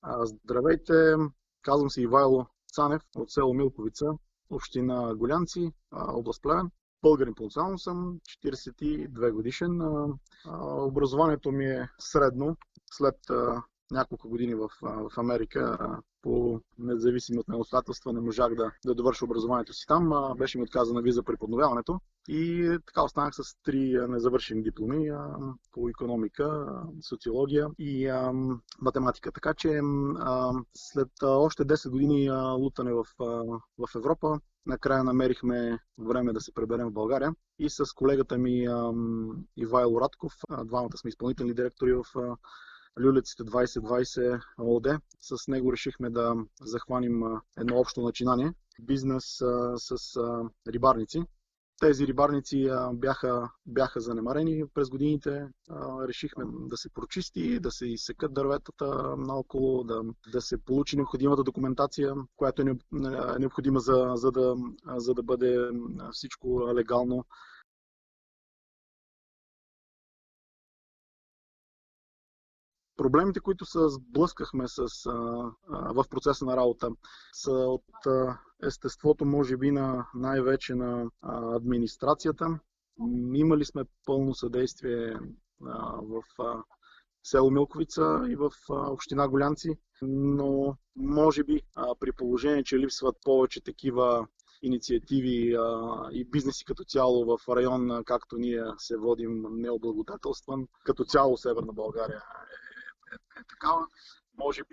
Здравейте, казвам се Ивайло Цанев от село Милковица, община Гулянци, област Плевен. Българин по национално съм, 42 годишен. Образованието ми е средно. След няколко години в Америка, по независими от обстоятелства, не можах да довърша образованието си там. Беше ми отказана виза при подновяването. И така останах с 3 незавършени дипломи по икономика, социология и математика. Така че след още 10 години лутане в Европа, накрая намерихме време да се преберем в България и с колегата ми Ивайло Радков, двамата сме изпълнителни директори в Люлеците 2020 ООД. С него решихме да захванем едно общо начинание, бизнес с рибарници. Тези рибарници бяха занемарени през годините. Решихме да се прочисти, да се изсекат дърветата наоколо, да се получи необходимата документация, която е необходима за да бъде всичко легално. Проблемите, които се сблъскахме в процеса на работа, са от естеството, може би, най-вече на администрацията. Имали сме пълно съдействие в село Милковица и в община Гулянци, но може би при положение, че липсват повече такива инициативи и бизнеси като цяло в район, както ние се водим, необлагодетелстван, като цяло Северна България е такава. Може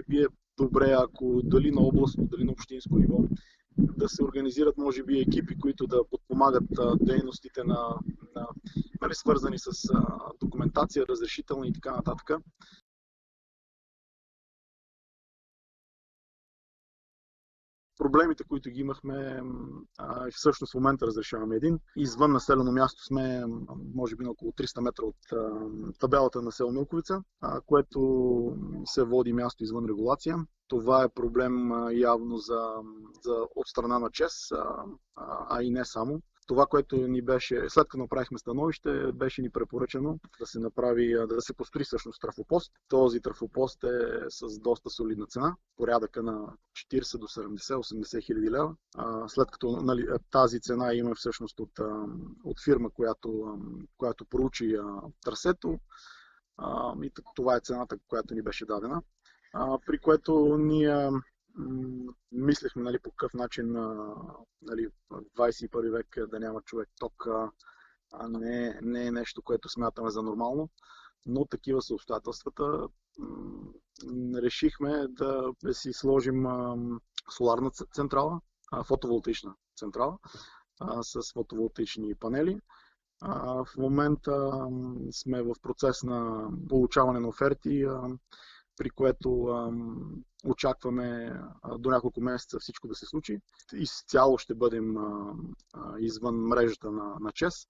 би е добре, ако дали на областно, дали на общинско ниво, да се организират, може би, екипи, които да подпомагат дейностите свързани с документация, разрешителни и така нататък. Проблемите, които ги имахме, всъщност в момента разрешаваме един. Извън населено място сме, може би, на около 300 метра от табелата на село Милковица, което се води място извън регулация. Това е проблем явно от страна на ЧЕЗ, а и не само. Това, което ни беше, след като направихме становище, беше ни препоръчено да се построи всъщност трафопост. Този трафопост е с доста солидна цена, порядъка на 40 до 70-80 хиляди лева. След като тази цена има всъщност от фирма, която проучи трасето, и това е цената, която ни беше дадена. При което ние мислехме по какъв начин в 21 век да няма човек ток, не е нещо, което смятаме за нормално, но такива са обстоятелствата. Решихме да си сложим соларна централа, фотоволтаична централа с фотоволтаични панели. В момента сме в процес на получаване на оферти, при което очакваме до няколко месеца всичко да се случи. Изцяло ще бъдем извън мрежата на ЧЕЗ.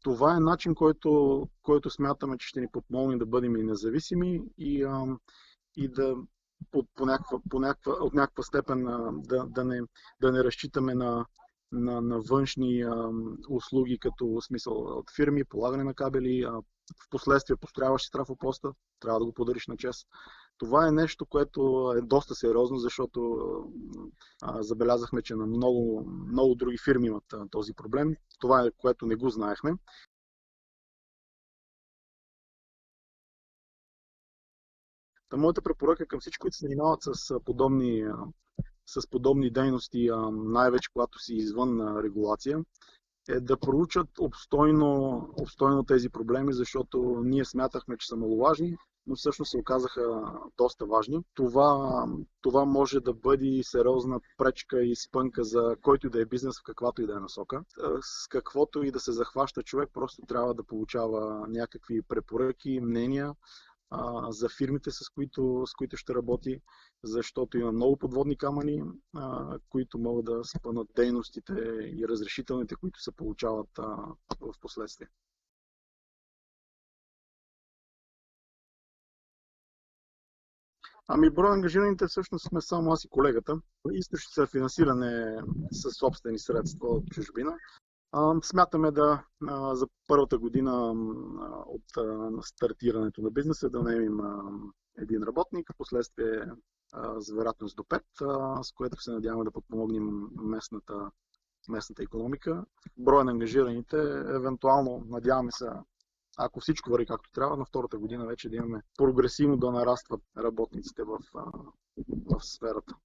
Това е начин, който смятаме, че ще ни подпомогне да бъдем и независими и да от някаква степен да не разчитаме на външни услуги, като смисъл от фирми, полагане на кабели, в последствие построяваш трафопоста, трябва да го подариш на ЧЕЗ. Това е нещо, което е доста сериозно, защото забелязахме, че на много други фирми имат този проблем. Това е, което не го знаехме. Моята препоръка към всички, които се занимават с подобни дейности, най-вече когато си извън регулация, е да проучат обстойно тези проблеми, защото ние смятахме, че са маловажни, но всъщност се оказаха доста важни. Това може да бъде сериозна пречка и спънка за който и да е бизнес в каквато и да е насока. С каквото и да се захваща човек, просто трябва да получава някакви препоръки, мнения за фирмите, с които ще работи, защото има много подводни камъни, които могат да спънат дейностите и разрешителните, които се получават в последствие. Брой ангажираните всъщност сме само аз и колегата. Източници за финансиране със собствени средства от чужбина. Смятаме за първата година от стартирането на бизнеса да наемем един работник, в последствие с вероятност до 5, с което се надяваме да подпомогнем местната икономика. Броя на ангажираните, евентуално, надяваме се, ако всичко върви както трябва, на втората година вече да имаме прогресивно да нарастват работниците в сферата.